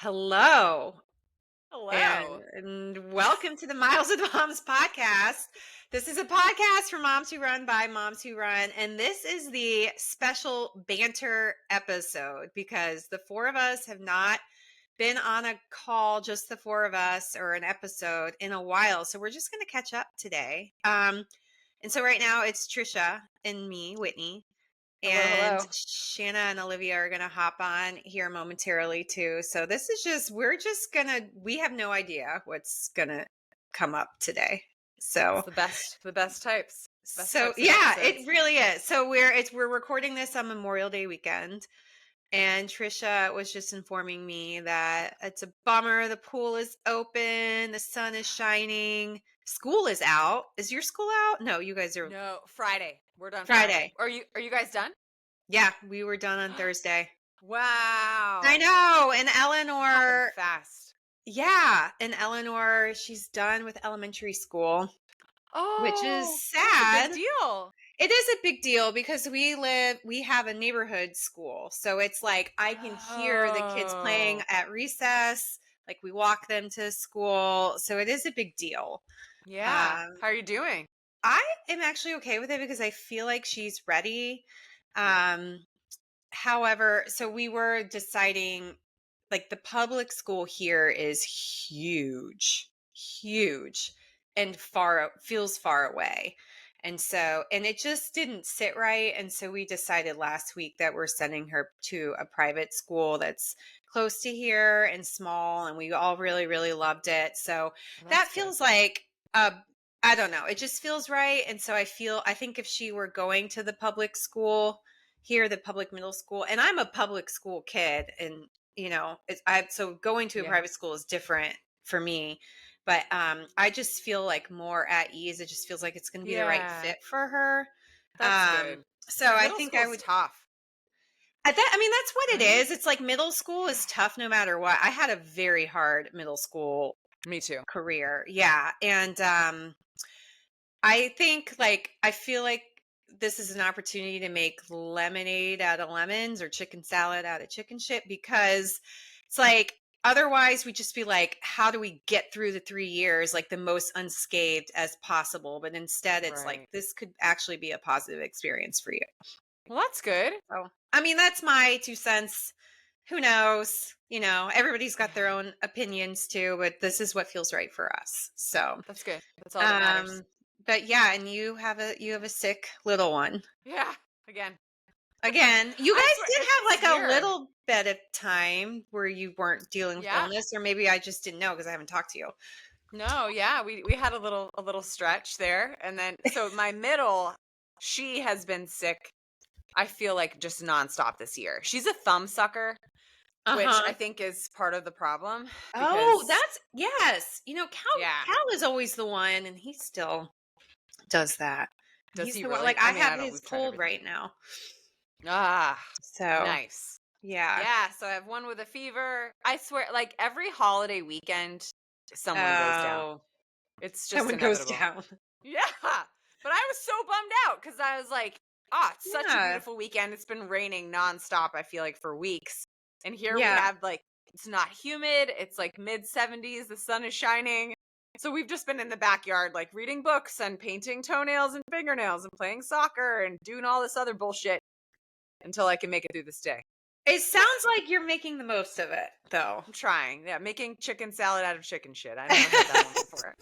Hello Hello. and welcome to the Miles with Moms podcast. This is a podcast for moms who run by moms who run, and this is the special banter episode because the four of us have not been on a call, just the four of us, or an episode in a while. So we're just going to catch up today. And so right now it's Trisha and me, Whitney. Hello, And hello. Shanna and Olivia are going to hop on here momentarily too. So this is we have no idea what's going to come up today. It's So, the best types. Best so types of yeah, episodes. it really is. So we're recording this on Memorial Day weekend. And Trisha was just informing me that it's a bummer. The pool is open. The sun is shining. School is out. Is your school out? No, you guys are No, Friday. We're done Friday. Friday. Are you guys done? Yeah, we were done on Thursday. I Wow. know. And Happened Eleanor, fast. yeah. And Eleanor, she's done with elementary school, which is Oh, that's a big sad. deal. It is a big deal because we have a neighborhood school. So it's like I can hear the kids playing Oh. at recess. Like we walk them to school. So it is a big deal. Yeah. Um, How are you doing? I am actually okay with it because I feel like she's ready. Um, However, so we were deciding, like, the public school here is huge, and feels far away. And it just didn't sit right. And so we decided last week that we're sending her to a private school that's close to here and small. And we all really, really loved it. So Well, that that's good. feels like, I don't know, it just feels right. And so I think if she were going to the public school, here, the public middle school, and I'm a public school kid, and so going to a Yeah. private school is different for me. But I just feel like more at ease. It just feels like it's going to be the right Yeah. fit for her. That's good. So I Middle think I school's would. tough, I mean, that's what it right? is. It's like middle school is tough no matter what. I had a very hard middle school Me too. career, yeah, and I feel like this is an opportunity to make lemonade out of lemons or chicken salad out of chicken shit, because it's like otherwise we'd just be like, how do we get through the 3 years like the most unscathed as possible? But instead it's like Right. this could actually be a positive experience for you. Well, that's good. So I mean, that's my 2 cents. Who knows? Everybody's got their Yeah. own opinions too, but this is what feels right for us. So That's good. That's all that matters. um, but yeah, and you have a sick little one. Yeah. Again. Again, you I guys swear, did it's have this like a year. little bit of time where you weren't dealing with Yeah. illness, or maybe I just didn't know because I haven't talked to you. No, yeah, we had a little stretch there, and then so my middle, she has been sick. I feel like just nonstop this year. She's a thumb sucker, which I Uh-huh. think is part of the problem Oh, because that's yes. yeah, Cal is always the one, and he still does that. does He's he the one. really? Like I I mean, have I don't. his We've tried cold everything. right now, Ah, so nice. yeah. Yeah, so I have one with a fever. I swear, like every holiday weekend, someone goes down. Oh, It's just someone goes inevitable. down. Yeah. But I was so bummed out because I was like, it's such a Yeah, beautiful weekend. It's been raining nonstop, I feel like, for weeks. And here we yeah. have like, it's not humid. It's like mid 70s. The sun is shining. So we've just been in the backyard, like reading books and painting toenails and fingernails and playing soccer and doing all this other bullshit until I can make it through this day. It sounds like you're making the most of it, though. I'm trying. Yeah, making chicken salad out of chicken shit. I never heard that one before.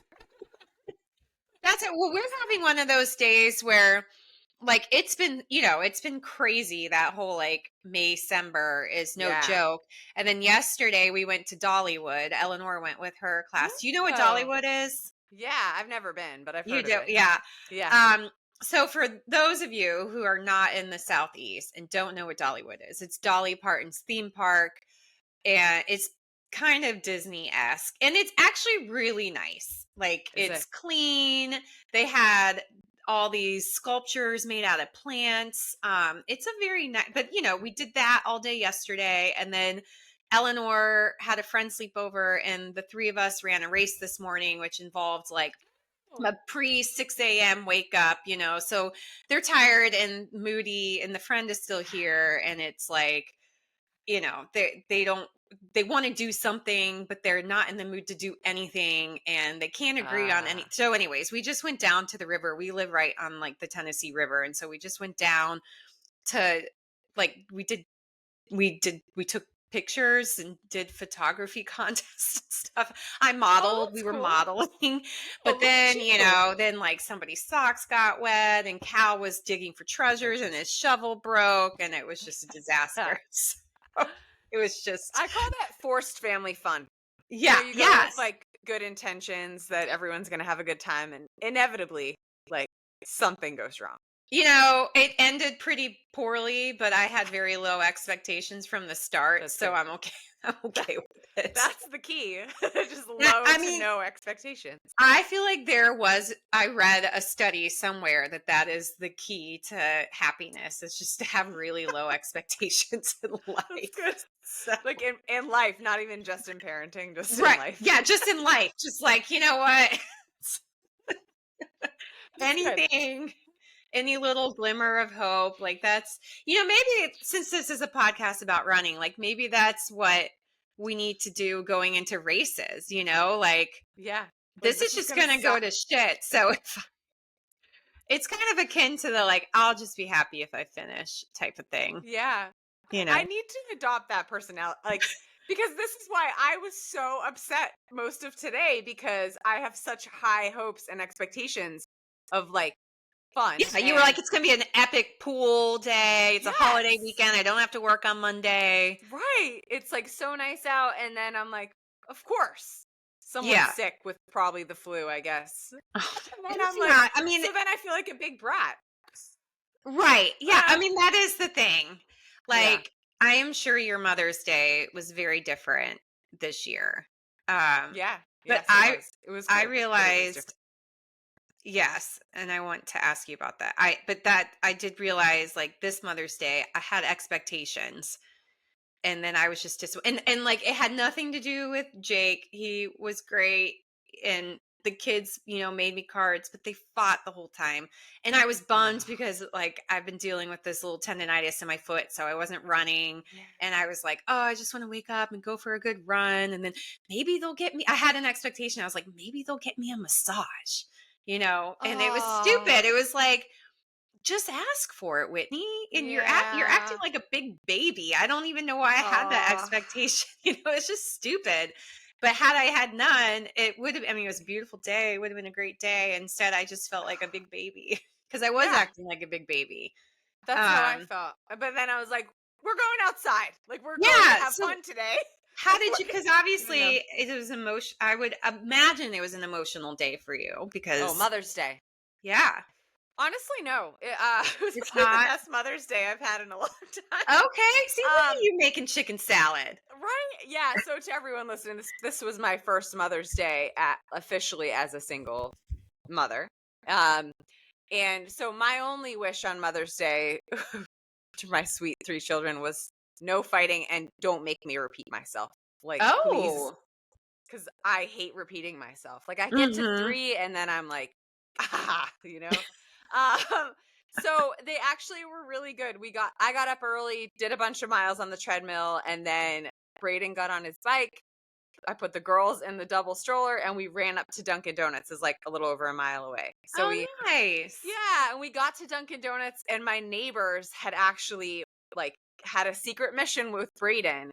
That's it. Well, we're having one of those days where, like, it's been crazy. That whole like May-cember is no Yeah. joke. And then yesterday we went to Dollywood. Eleanor went with her class. Do you know what Oh. Dollywood is? Yeah, I've never been, but I've You heard of do, it. yeah. Yeah. So for those of you who are not in the Southeast and don't know what Dollywood is, it's Dolly Parton's theme park, and it's kind of Disney-esque, and it's actually really nice. Like, Is it? it's clean. They had all these sculptures made out of plants. It's a very nice, but we did that all day yesterday, and then Eleanor had a friend sleepover, and the three of us ran a race this morning, which involved like a pre 6 a.m. wake up, so they're tired and moody, and the friend is still here, and it's like, they don't they want to do something, but they're not in the mood to do anything, and they can't agree on any. So, anyways, we just went down to the river. We live right on like the Tennessee River, and so we just went down to like we took pictures and did photography contests and stuff. I Oh, modeled, we that's were cool. modeling, Oh, but look at then, you. then like somebody's socks got wet and Cal was digging for treasures and his shovel broke and it was just a disaster. So it was just, I call that forced family fun. yeah, You go with yes. like good intentions that everyone's going to have a good time, and inevitably, like something goes wrong. It ended pretty poorly, but I had very low expectations from the start, That's so good. I'm okay. I'm okay with it. That's the key. Just Yeah, low I to mean, no expectations. I feel like I read a study somewhere that is the key to happiness. It's just to have really low expectations in That's life. good. So, Like in life, not even just in parenting, just in right. life. Yeah, just in life. Just like, you know what? That's good. Anything, any little glimmer of hope. Like maybe since this is a podcast about running, like maybe that's what we need to do going into races, like Yeah. Like this this is is just gonna going to go suck. to shit. So it's kind of akin to the like, I'll just be happy if I finish type of thing, Yeah. you I know? need to adopt that personality. Like, because this is why I was so upset most of today, because I have such high hopes and expectations of like fun. Yeah, you were And like, it's going to be an epic pool day. It's a holiday yes, weekend. I don't have to work on Monday. right. It's like so nice out. And then I'm like, of course, someone's Yeah. sick with probably the flu, I guess. And then It's I'm like, not, I mean, so then I feel like a big brat. right. Yeah. I Ah, mean, that is the thing. yeah. Like, I am sure your Mother's Day was very different this year. Um, Yeah. but Yes, it was. It was I cool, but it was realized different. yes, and I want to ask you about that. I did realize like this Mother's Day, I had expectations. And then I was just and like it had nothing to do with Jake. He was great and the kids, made me cards, but they fought the whole time. And I was bummed Ugh. because like I've been dealing with this little tendonitis in my foot, so I wasn't running. Yeah. And I was like, "Oh, I just want to wake up and go for a good run and then maybe they'll get me." I had an expectation. I was like, "Maybe they'll get me a massage." And it was Oh, stupid. It was like just ask for it, Whitney. And you're acting yeah. like a big baby. I don't even know why I had that Oh, expectation. It's just stupid. But had I had none, it would have, I mean, it was a beautiful day. It would have been a great day. Instead, I just felt like a big baby because I was yeah. acting like a big baby. That's how I Um, felt. But then I was like, we're going outside. Like we're going to yeah. have So fun today. how did you, Like, because even though. obviously it was emotion. I would imagine it was an emotional day for you Oh, because, Mother's Day. yeah, Honestly, no. It was it's probably the not. best Mother's Day I've had in a long time. Okay. See, look at Um, you making chicken salad. right? Yeah. So to everyone listening, this was my first Mother's Day officially as a single mother. Um, and so my only wish on Mother's Day to my sweet three children was no fighting and don't make me repeat myself. Like, please, Oh. because I hate repeating myself. Like, I get to Mhm. three and then I'm like, Um, so they actually were really good. I got up early, did a bunch of miles on the treadmill, and then Braden got on his bike. I put the girls in the double stroller and we ran up to Dunkin' Donuts. Is like a little over a mile away. So Oh, nice. yeah, and we got to Dunkin' Donuts, and my neighbors had actually like had a secret mission with Braden.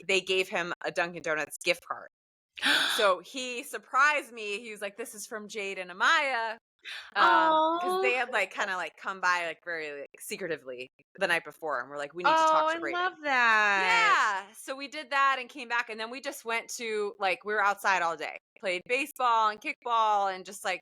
They gave him a Dunkin' Donuts gift card. So he surprised me. He was like, "This is from Jade and Amaya," because Oh. they had like kind of like come by like very like, secretively the night before, and we're like, "We need to Oh, talk I to Braden." love that. Yeah, so we did that and came back, and then we just went to like we were outside all day, played baseball and kickball, and just like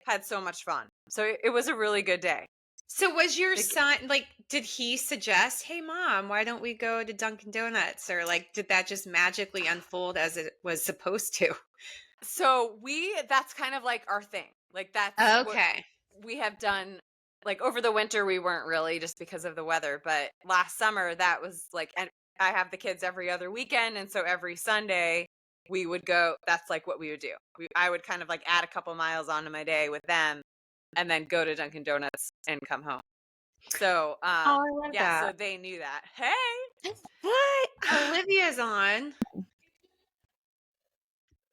had so much fun. So it was a really good day. So was your Like, son like did he suggest, "Hey mom, why don't we go to Dunkin' Donuts?" Or like did that just magically unfold as it was supposed to? so that's kind of like our thing. Like that's what Okay. we have done. Like over the winter, we weren't really just because of the weather, but last summer that was like, and I have the kids every other weekend, and so every Sunday we would go. That's like what we would do. I would kind of like add a couple miles onto my day with them, and then go to Dunkin' Donuts and come home. So, Oh, I love yeah, so that. they knew that. Hey. What? Olivia's on.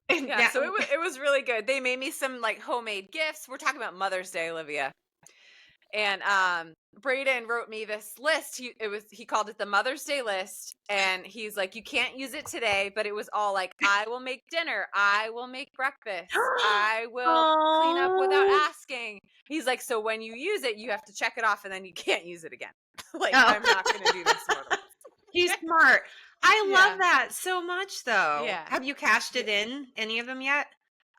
And Yeah, now, so it was really good. They made me some like homemade gifts. We're talking about Mother's Day, Olivia. And Braden wrote me this list. He called it the Mother's Day list, and he's like, you can't use it today, but it was all like, I will make dinner, I will make breakfast, I will clean up without oh, asking. He's like, so when you use it, you have to check it off, and then you can't use it again. Like, oh. I'm not gonna do this more. He's smart. I love Yeah, that so much, though. yeah, Have you cashed yeah. it in any of them yet?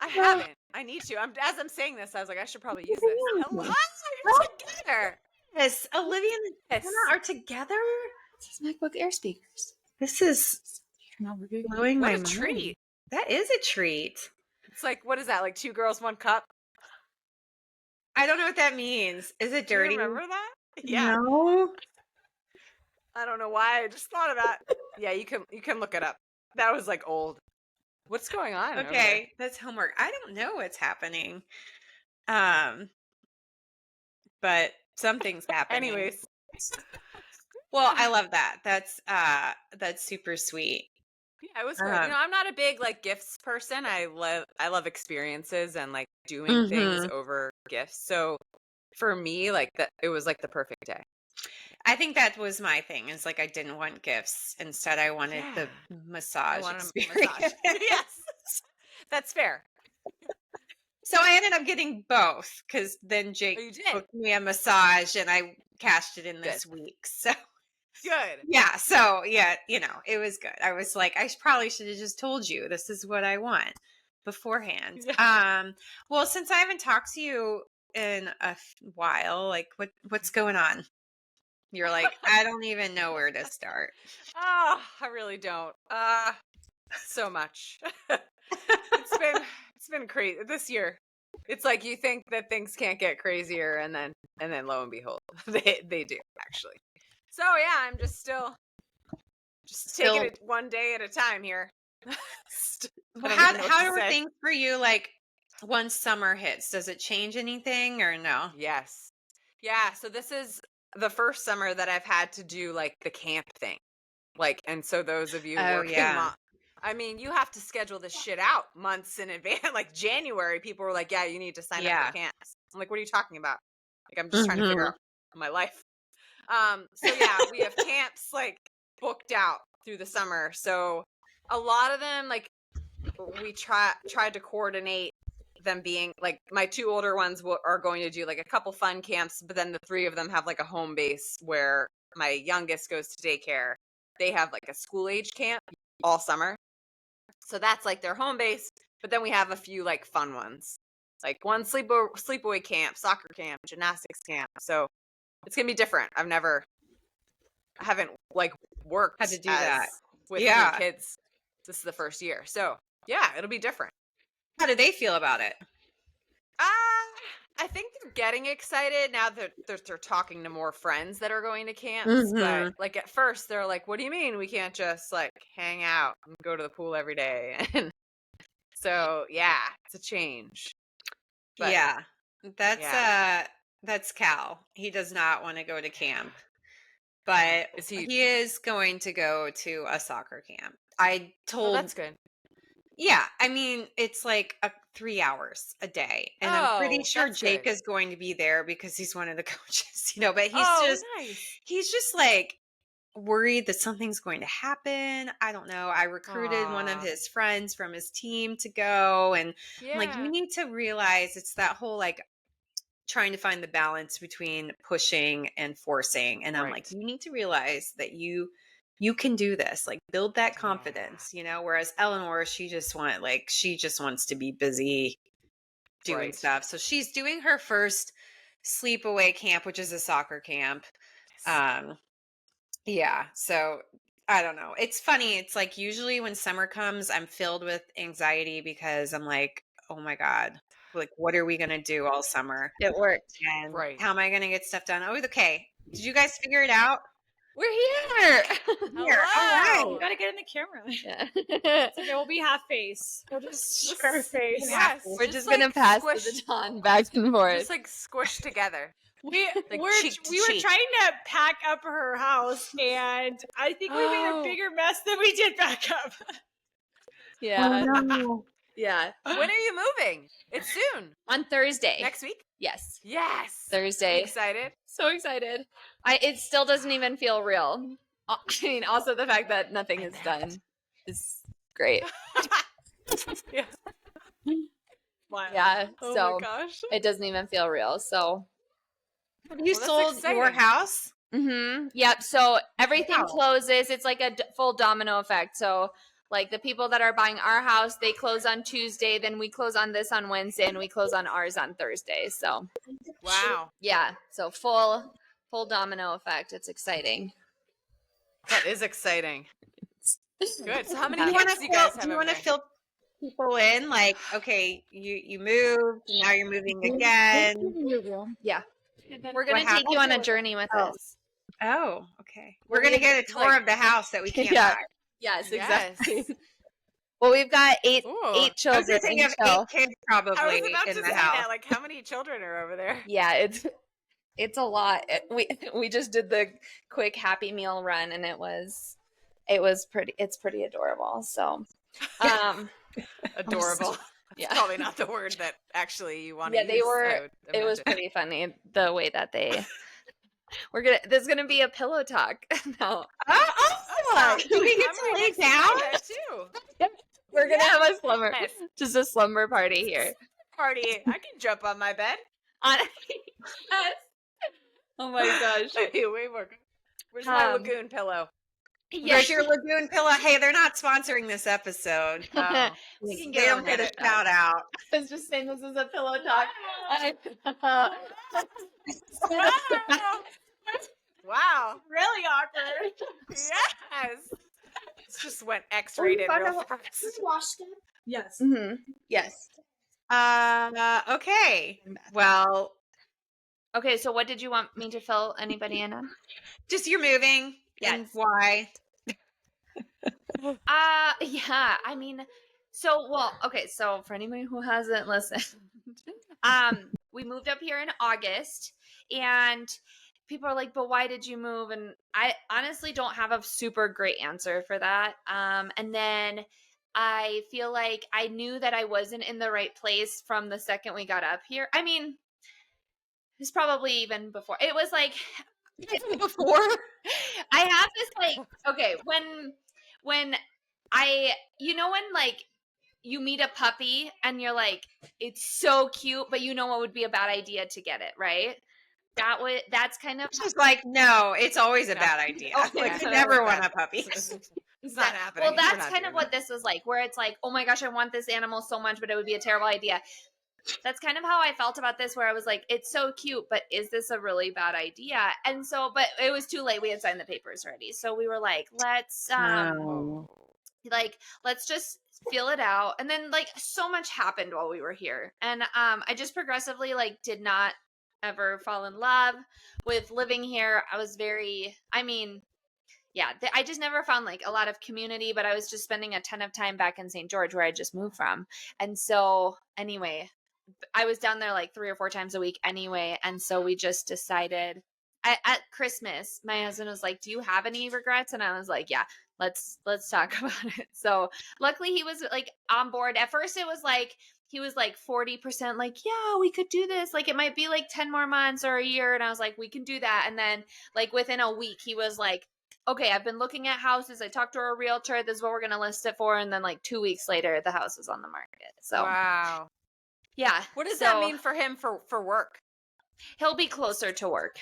I Oh, haven't. I need to. As I'm saying this, I was like, I should probably use this. Hello, oh, you're together. yes, Olivia and Yes. Hannah are together. This is MacBook Air speakers. This is No, we're good. blowing What my a mind. treat. That is a treat. It's like, what is that? Like 2 girls, 1 cup? I don't know what that means. Is it Do you dirty? remember that? Yeah. No. I don't know why. I just thought of that. Yeah, you can look it up. That was like old. What's going on over there? Okay, that's homework. I don't know what's happening. But something's happening. Anyways. Well, I love that. That's super sweet. Yeah, it was good. I'm not a big like gifts person. I love experiences and like doing things over gifts. So for me, like that, it was like the perfect day. I think that was my thing. Is like I didn't want gifts. Instead, I wanted the massage experience. Yes, that's fair. So I ended up getting both because then Jake booked me a massage and I cashed it in this week. So good. Yeah. So yeah, it was good. I was like, I probably should have just told you this is what I want beforehand. Yeah. Well, since I haven't talked to you in a while, like what's going on? You're like, I don't even know where to start. Oh, I really don't. So much. It's been crazy this year. It's like you think that things can't get crazier, and then lo and behold, they do actually. So yeah, I'm just taking it one day at a time here. How are things for you? Like once summer hits, does it change anything or no? Yes. Yeah. So this is the first summer that I've had to do like the camp thing. Like, and so those of you working mom, I mean, you have to schedule this shit out months in advance. Like January, people were like, yeah, you need to sign up for camps. I'm like, what are you talking about? Like, I'm just trying to figure out my life. So yeah, we have camps like booked out through the summer. So a lot of them, like we tried to coordinate them being like my 2 older ones are going to do like a couple fun camps, but then the 3 of them have like a home base where my youngest goes to daycare. They have like a school age camp all summer. So that's like their home base. But then we have a few like fun ones, like one sleepaway camp, soccer camp, gymnastics camp. So it's going to be different. I haven't like worked had to do that with 3 kids. This is the first year. So yeah, it'll be different. How do they feel about it? I think they're getting excited now that they're talking to more friends that are going to camps. But like at first they're like, what do you mean we can't just like hang out and go to the pool every day? And so yeah, it's a change. But, yeah. That's Cal. He does not want to go to camp. But he is going to go to a soccer camp. I told that's good. Yeah, I mean, it's like 3 hours a day. And I'm pretty sure Jake is going to be there because he's one of the coaches, but he's just like worried that something's going to happen. I don't know. I recruited one of his friends from his team to go. And I'm like, you need to realize it's that whole like trying to find the balance between pushing and forcing. And I'm like, you need to realize that you can do this, like build that confidence, whereas Eleanor, she just wants to be busy doing stuff. So she's doing her first sleepaway camp, which is a soccer camp. Yeah. So I don't know. It's funny. It's like usually when summer comes, I'm filled with anxiety because I'm like, oh my God, like, what are we going to do all summer? It worked. And how am I going to get stuff done? Oh, okay. Did you guys figure it out? We're here. Hello. All right. You gotta get in the camera. Yeah. It's okay, we'll be half face. We'll just share face. Yes. We're just gonna pass the baton back and forth. Just like squished together. We Like were cheek to we were cheek. trying to pack up her house, and I think we made a bigger mess than we did pack up. Yeah. Oh, no. Yeah. When are you moving? It's soon. On Thursday. Next week? Yes. Yes. Thursday. You excited? So excited. It still doesn't even feel real. I mean, also the fact that nothing is done is great. Yeah. Wow. Yeah. Oh So my gosh. it doesn't even feel real. So Have you Well, that's sold your exciting. house? Yep. So everything Wow. closes. It's like a full domino effect. So like the people that are buying our house, they close on Tuesday, then we close on this on Wednesday, and we close on ours on Thursday. So Wow. yeah. So full domino effect. It's exciting. That is exciting. Good. So how many Yeah. kids do you guys have Do you over want to there? fill people in? Like, okay, you moved, now you're moving again. Yeah. We're What gonna take happened? you on a journey with Oh. us. Oh, okay. We're gonna get a tour of the house that we can't Yeah. buy. Yes, Yes. exactly. Well, we've got eight Ooh. I was children. gonna say you have so 8 kids I probably was about in to the say house. that. Like, how many children are over there? yeah, it's a lot. We just did the quick Happy Meal run, and it's pretty adorable. So, Adorable. yeah. That's probably not the word that actually you want to Yeah, use. they were. I would It was imagine. pretty funny the way that they. There's gonna be a pillow talk now. Oh, do we get I'm to right lay next to down? that too. We're gonna have a slumber, Yes. just a slumber party here. Party. I can jump on my bed. Yes. Oh my gosh. That'd be way more. Where's my Um, lagoon pillow? Where's your lagoon pillow? Hey, they're not sponsoring this episode. Oh. We can They get don't on get a it. shout out. I was just saying this is a pillow talk. Wow. Really awkward. Yes. This just went X-rated real fast. Washed it. Yes. Mm-hmm. Yes. Okay. Well, Okay, so what did you want me to fill anybody in on? just you're moving and Yes. why. Yeah, I mean, okay, so for anybody who hasn't listened, we moved up here in August, and people are like, but why did you move? And I honestly don't have a super great answer for that. And then I feel like I knew that I wasn't in the right place from the second we got up here. I mean, it's probably even before. It was like before. I have this like, okay, when when like you meet a puppy and you're like, it's so cute, but you know what would be a bad idea to get it, right? That's kind of Just like, no, it's always a No. bad idea. Oh, Like, it's you so never want bad. a puppy. It's not happening. well, We're that's not kind of doing what this was like, where it's like, oh my gosh, I want this animal so much, but it would be a terrible idea. That's kind of how I felt about this, where I was like, it's so cute, but is this a really bad idea? And so, but it was too late. We had signed the papers already. So we were like, let's just feel it out. And then like so much happened while we were here. And I just progressively like did not ever fall in love with living here. I just never found like a lot of community, but I was just spending a ton of time back in St. George where I just moved from. And so anyway, I was down there like 3 or 4 times a week anyway. And so we just decided at Christmas, my husband was like, do you have any regrets? And I was like, yeah, let's talk about it. So luckily he was like on board. At first it was like, he was like 40% like, yeah, we could do this. Like it might be like 10 more months or a year. And I was like, we can do that. And then like within a week, he was like, okay, I've been looking at houses. I talked to a realtor. This is what we're going to list it for. And then like 2 weeks later, the house is on the market. So Wow. yeah. What does that mean for him for work? He'll be closer to work.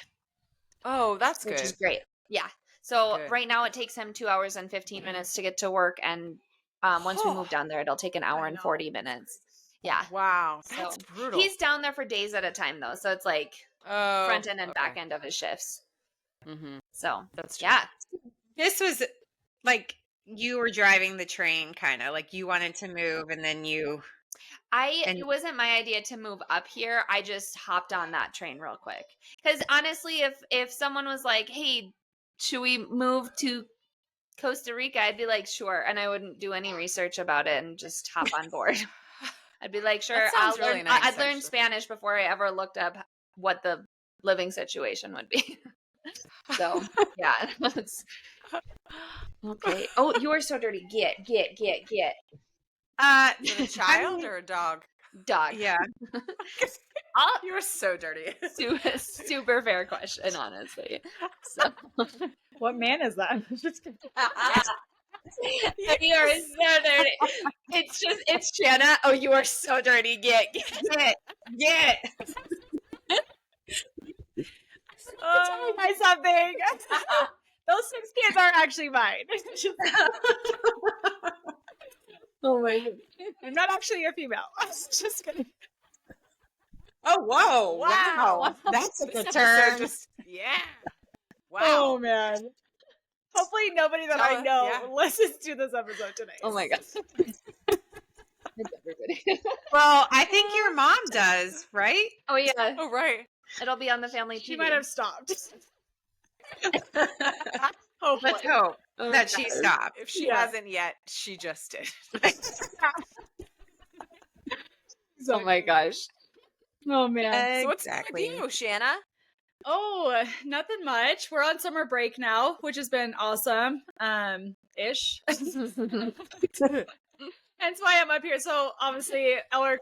Oh, that's which good. is great. Yeah. So Good. right now it takes him 2 hours and 15 minutes to get to work. And once we move down there, it'll take an hour and 40 minutes. Yeah. Wow. So That's brutal. he's down there for days at a time though. So it's like front end and back end of his shifts. Mm-hmm. So That's true. yeah. This was like you were driving the train, kind of like you wanted to move, and then It wasn't my idea to move up here. I just hopped on that train real quick. Because honestly, if someone was like, hey, should we move to Costa Rica? I'd be like, sure. And I wouldn't do any research about it and just hop on board. I'd be like, sure. That sounds really nice, I'd learn actually. Spanish before I ever looked up what the living situation would be. So yeah. Okay. Oh, you are so dirty. Get. Is it a child or a dog? Dog. Yeah. You are so dirty. Super fair question, honestly. So What man is that? Just kidding. you are so dirty. It's Shanna. Oh, you are so dirty. Get. Tell me guys something. Those 6 kids are actually mine. Oh my God. I'm not actually a female. Just kidding. Oh, whoa. Wow. That's a This good episode turn. Wow. Oh man. Hopefully nobody that I know Yeah. listens to this episode tonight. Oh my God. Everybody. Well, I think your mom does, right? Oh yeah. Oh, right. It'll be on the family TV. She might have stopped. Hopefully. Let's hope Oh, that she stopped. If she Yeah. hasn't yet, she just did. Oh my gosh. Oh man. So what's new with you, Shanna? Oh, nothing much. We're on summer break now, which has been awesome. Ish. Hence why I'm up here. So obviously, Elric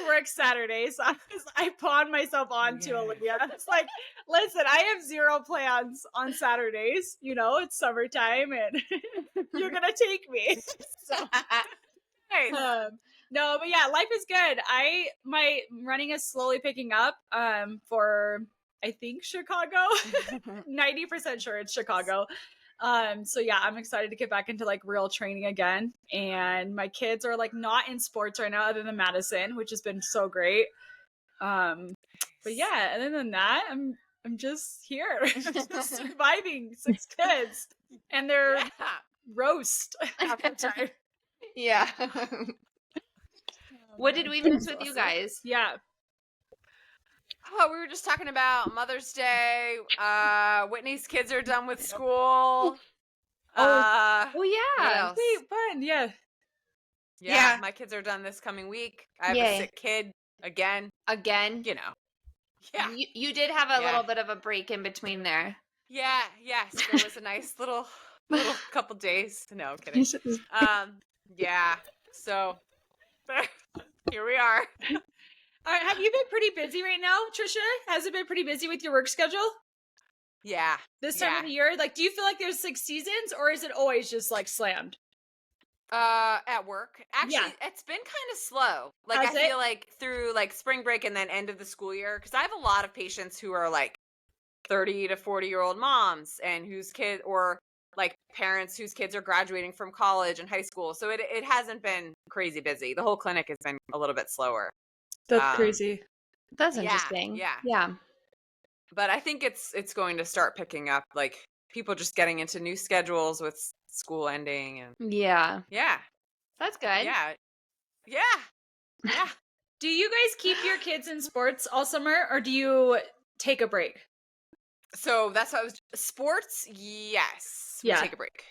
works Saturdays. So I pawned myself on to Olivia. It's like, listen, I have 0 plans on Saturdays. You know, it's summertime, and you're gonna take me. So, Nice. no, but yeah, life is good. My running is slowly picking up. For I think Chicago. 90% sure it's Chicago. So yeah, I'm excited to get back into like real training again. And my kids are like not in sports right now other than Madison, which has been so great. But yeah, other than that, I'm just here. Just surviving 6 kids. And they're roast half the time. Yeah. What did we miss with you guys? Yeah. Oh, we were just talking about Mother's Day. Whitney's kids are done with school. Oh What yeah. else? Sweet, fun, yeah. Yeah, Yeah. my kids are done this coming week. I have Yay. a sick kid again. Again. You know. Yeah. You did have a Yeah. little bit of a break in between there. Yeah. Yes. There was a nice little couple days. No, I'm kidding. Yeah. So here we are. All right, have you been pretty busy right now, Trisha? Has it been pretty busy with your work schedule Yeah. this time of the year? Like, do you feel like there's 6 seasons, or is it always just like slammed? At work. Actually, Yeah. it's been kind of slow. Like Has I it? feel like through like spring break and then end of the school year, because I have a lot of patients who are like 30 to 40-year-old moms and whose kid or like parents whose kids are graduating from college and high school. So it hasn't been crazy busy. The whole clinic has been a little bit slower. That's crazy. That's Yeah, interesting. yeah. Yeah. But I think it's going to start picking up, like people just getting into new schedules with school ending and Yeah. yeah. That's good. Yeah. Yeah. Do you guys keep your kids in sports all summer, or do you take a break? So that's what I was sports, yes. We Yeah. take a break.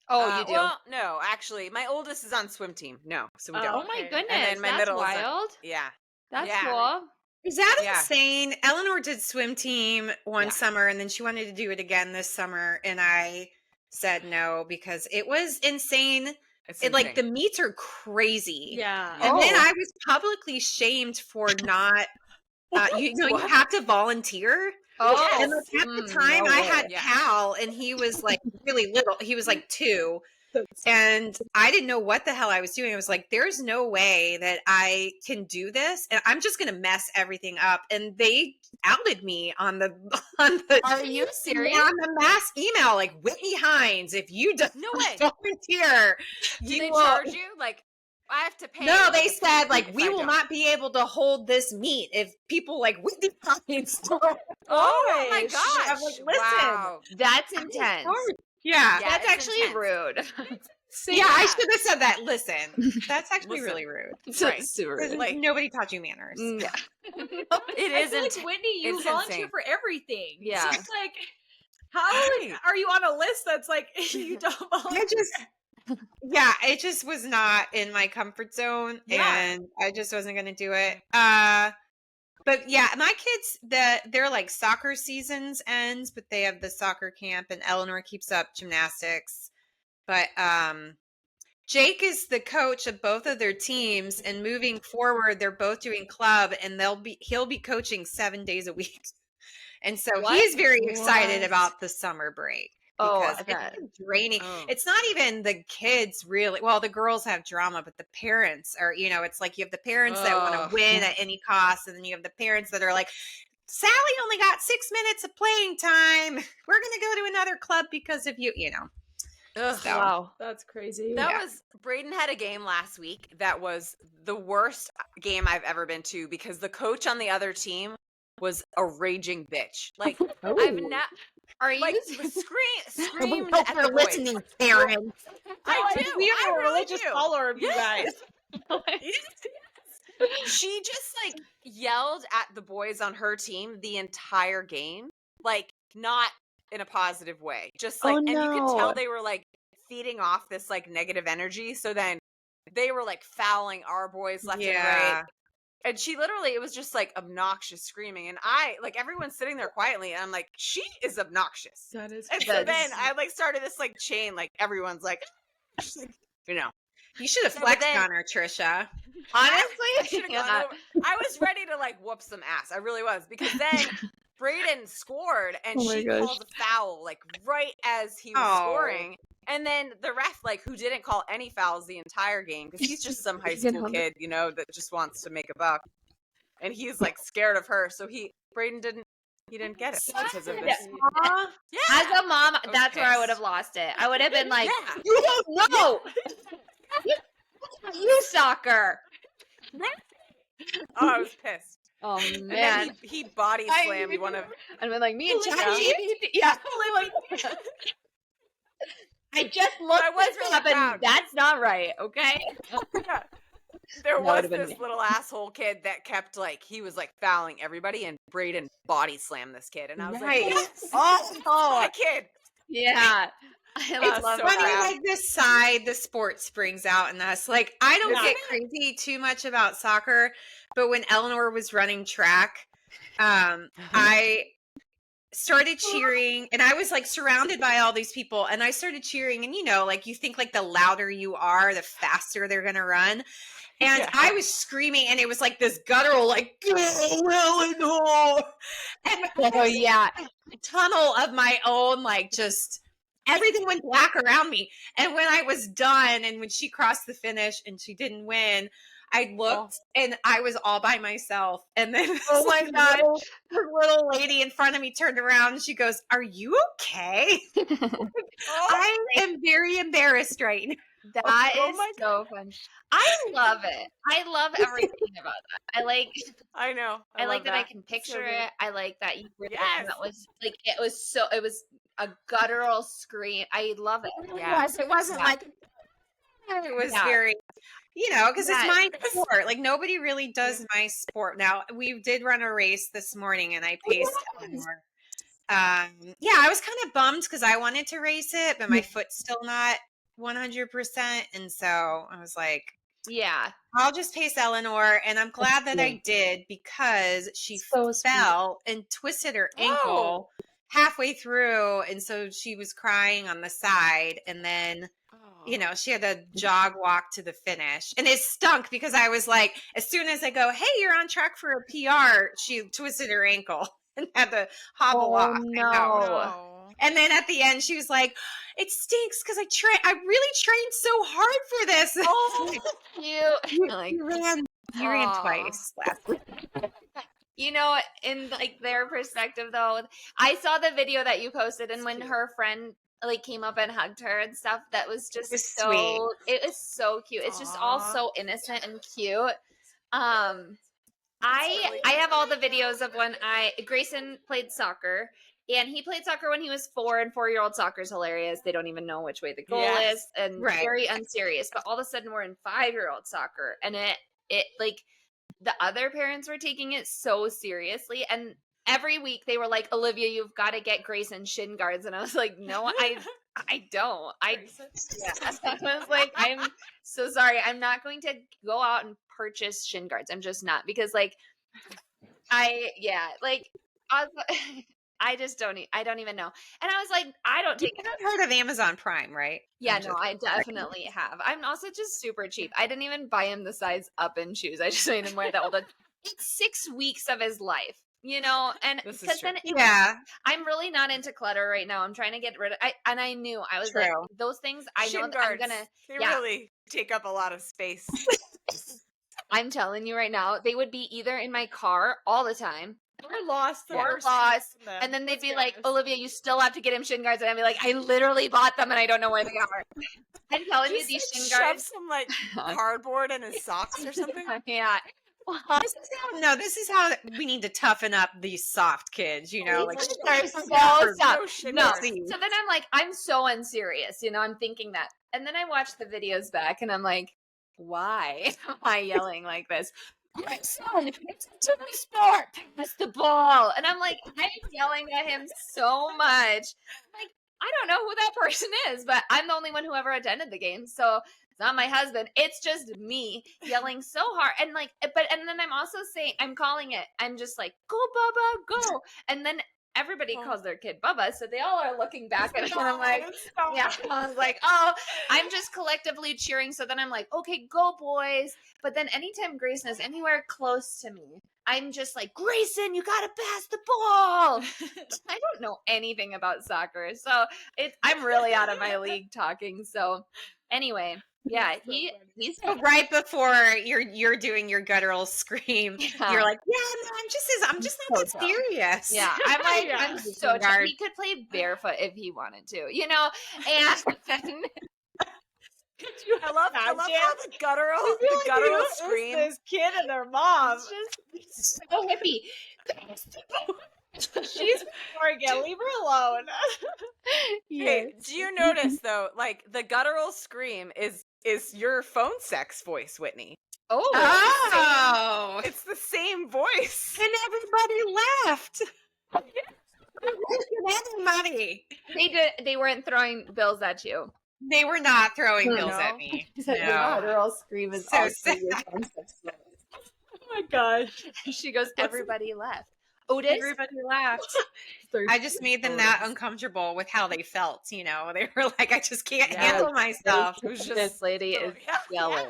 Oh, you do. Well, no, actually. My oldest is on swim team. No, so we Oh, don't. Oh my Okay. goodness. And then my That's middle is wild. Yeah. That's Yeah. cool. Is that Yeah. insane? Eleanor did swim team one Yeah. summer and then she wanted to do it again this summer. And I said no because it was insane. It's Like the insane. meets are crazy. Yeah. And then Oh. I was publicly shamed for not, you know, you What? have to volunteer. Oh. And like, at the time no I way. had Yeah. Cal and he was like really little. He was like 2. And I didn't know what the hell I was doing. I was like, there's no way that I can do this. And I'm just going to mess everything up. And they outed me on the, Are you serious? on the mass email, like Whitney Hines, if you don't No way. volunteer, Do you they will- charge you? Like, I have to pay. No, like, they a said fee like if we I will don't. not be able to hold this meet if people like Whitney Hines don't. Oh my I'm gosh. like, listen. Wow. That's intense. Yeah. Yeah, That's it's actually intense. rude. Yeah, I should have said that. Listen, that's actually Listen. really rude. Right. Super Because rude. Like- nobody taught you manners. Yeah. It I is feel like intense. Whitney, you it's volunteer insane. for everything. Yeah. So it's like, how Right. are you on a list that's like you don't volunteer? It just was not in my comfort zone, Yeah. and I just wasn't going to do it. But yeah, my kids, they're like soccer seasons ends, but they have the soccer camp, and Eleanor keeps up gymnastics. But Jake is the coach of both of their teams, and moving forward, they're both doing club, and he'll be coaching 7 days a week. And so What? he's very excited What? about the summer break Oh, because I bet. it's draining. Oh. It's not even the kids really. Well, the girls have drama, but the parents are, it's like you have the parents that want Ugh. to win at any cost, and then you have the parents that are like, Sally only got 6 minutes of playing time. We're going to go to another club because of you, Ugh. So. Wow, that's crazy. That Yeah. was Braden had a game last week that was the worst game I've ever been to because the coach on the other team was a raging bitch. Like I've not Are you? like screamed Hope at you're the boys. listening, parents. I do. We I are a really religious do. follower of you guys. She just like yelled at the boys on her team the entire game, like not in a positive way. Just like, and you could tell they were like feeding off this like negative energy. So then they were like fouling our boys left and right. And she literally, it was just like obnoxious screaming. And I, like, everyone's sitting there quietly. And I'm like, she is obnoxious. That is. And so then I like started this like chain, like everyone's like, You should have No, but flexed then- on her, Trisha. I should have yeah. gone over. I was ready to like whoop some ass. I really was because then Braden scored and Oh my she gosh. called a foul like right as he was Oh. scoring. And then the ref, like, who didn't call any fouls the entire game because he's just some high school kid, that just wants to make a buck. And he's like scared of her, so Braden didn't get it because of this. Aw. Yeah. As a mom, was that's where I would pissed. have lost it. I would have been like, Yeah. "You don't know, you soccer." Oh, I was pissed. Oh And man, then he body slammed one of. I'd been like me and Yeah. Jackie. Yeah, I just looked I was this really up and proud. that's not right. Okay. Yeah. There That was would've been this me. little asshole kid that kept like he was like fouling everybody, and Braden body slammed this kid, and I was Right. like, yes, Oh, my kid. Yeah. I it's love so funny, proud. like this side the sports brings out in us. Like I don't Yeah. get crazy too much about soccer, but when Eleanor was running track, I started cheering, and I was like surrounded by all these people, and I started cheering, and like you think like the louder you are, the faster they're gonna run. And Yeah. I was screaming, and it was like this guttural, like, "Go, Eleanor!" And Oh yeah. a tunnel of my own, like, just everything went black around me. And when I was done, and when she crossed the finish and she didn't win, I looked and I was all by myself. And then Oh my God. the little lady in front of me turned around and she goes, "Are you okay?" Oh, I am very embarrassed right now. That Oh is my so fun. I love it. I love everything about that. I like I know. I like love that I can So picture good. it. I like that you were Yes. that was like it was a guttural scream. I love it. Yeah. It wasn't Yeah. like it was Yeah. very, because Yeah. it's my sport. Like nobody really does my sport. Now we did run a race this morning, and I paced Eleanor. Yeah, I was kind of bummed because I wanted to race it, but my foot's still not 100%, and so I was like, Yeah. I'll just pace Eleanor, and I'm glad that I did because she So sweet. fell and twisted her ankle halfway through, and so she was crying on the side, and then she had to jog walk to the finish, and it stunk because I was like, as soon as I go, "Hey, you're on track for a PR," she twisted her ankle and had to hobble off. I know. No. And then at the end, she was like, "It stinks because I really trained so hard for this." Oh, cute. Like, You ran Aw. twice last week. in like their perspective though, I saw the video that you posted, and when her friend like came up and hugged her and stuff, that was just It's so sweet. it was so cute. It's just all Aw. so innocent and cute. I really I have all the videos of when Grayson played soccer, and he played soccer when he was 4, and 4-year-old soccer is hilarious. They don't even know which way the goal Yes. is, and Right. very unserious. But all of a sudden we're in 5-year-old soccer, and it like the other parents were taking it so seriously, and every week they were like, "Olivia, you've got to get Grayson shin guards," and I was like, "No, I don't. I was like, I'm so sorry. I'm not going to go out and purchase shin guards. I'm just not, because like like I was, I just I don't even know. And I was like, I don't You take it. haven't heard of Amazon Prime, right? Yeah, I'm no, just I definitely have. I'm also just super cheap. I didn't even buy him the size up in shoes. I just made him wear the old one. It's 6 weeks of his life, and This is because true. then Yeah, I'm really not into clutter right now. I'm trying to get rid of I knew I was like true. those things I know Shin that I'm guards, gonna they yeah. really take up a lot of space. I'm telling you right now, they would be either in my car all the time We're lost. Yeah. The or first lost. time. And then they'd Let's be be like, honest. Olivia, you still have to get him shin guards. And I'd be like, I literally bought them and I don't know where they are. I'm telling you, Just these like, shin shove guards. some like cardboard in his socks or something. Yeah. Well, This is how we need to toughen up these soft kids, like these are so for soft. No shin No. guards. pussies. So then I'm like, I'm so unserious. I'm thinking that. And then I watch the videos back and I'm like, why am I yelling like this? My son, it's a team sport. Pass the ball. And I'm like, I'm yelling at him so much. Like, I don't know who that person is, but I'm the only one who ever attended the game. So it's not my husband. It's just me yelling so hard. And and then I'm also saying, I'm calling it. I'm just like, go, Bubba, go. And then everybody calls their kid Bubba. So they all are looking back at me. And I'm like, yeah. I was like, oh, I'm just collectively cheering. So then I'm like, okay, go, boys. But then anytime Grayson is anywhere close to me, I'm just like, Grayson, you gotta pass the ball. I don't know anything about soccer, so I'm really out of my league talking. So anyway, yeah, he's So right before you're doing your guttural scream, Yeah. you're like, yeah, no, I'm just not that So serious. yeah, I'm like, Yeah. I'm so Guard. he could play barefoot if he wanted to, and I love how the guttural Who scream. is this kid and their mom? it's just so hippie. She's Morgan. Leave her alone. Hey, do you notice though, like the guttural scream is your phone sex voice, Whitney? Oh, It's the same voice. and everybody left. Money. They weren't throwing bills at you. They were not throwing No. bills at me. The No. guttural scream is So also sad. your phone sex voice. Oh my gosh. She goes, everybody left. Otis? Everybody laughed. I just made them that uncomfortable with how they felt. They were like, I just can't Yeah. handle myself. It was just This lady is yelling.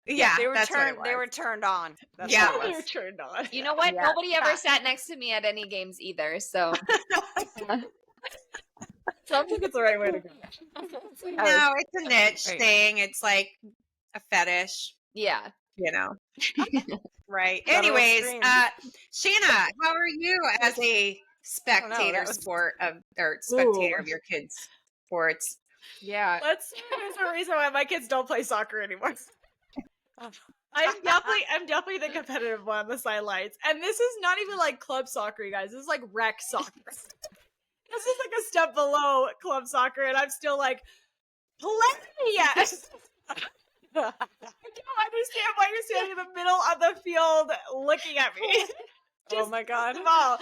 Yeah, They were that's turned. what it They was. were turned on. That's Yeah. what it They're was. turned on. You know what? Yeah. Nobody ever sat next to me at any games either. So Sounds like it's the right way to go. No, it's a niche Right. thing. It's like a fetish, yeah. right? Guttural Anyways, scream. Shanna, how are you as a spectator that was- spectator of your kids' sports? Yeah. Let's see if there's a reason why my kids don't play soccer anymore. I'm definitely the competitive one on the sidelines. And this is not even like club soccer, you guys. This is like rec soccer. This is like a step below club soccer, and I'm still like, play! Yes! I don't understand why you're standing in the middle of the field looking at me. Oh my god. Ball.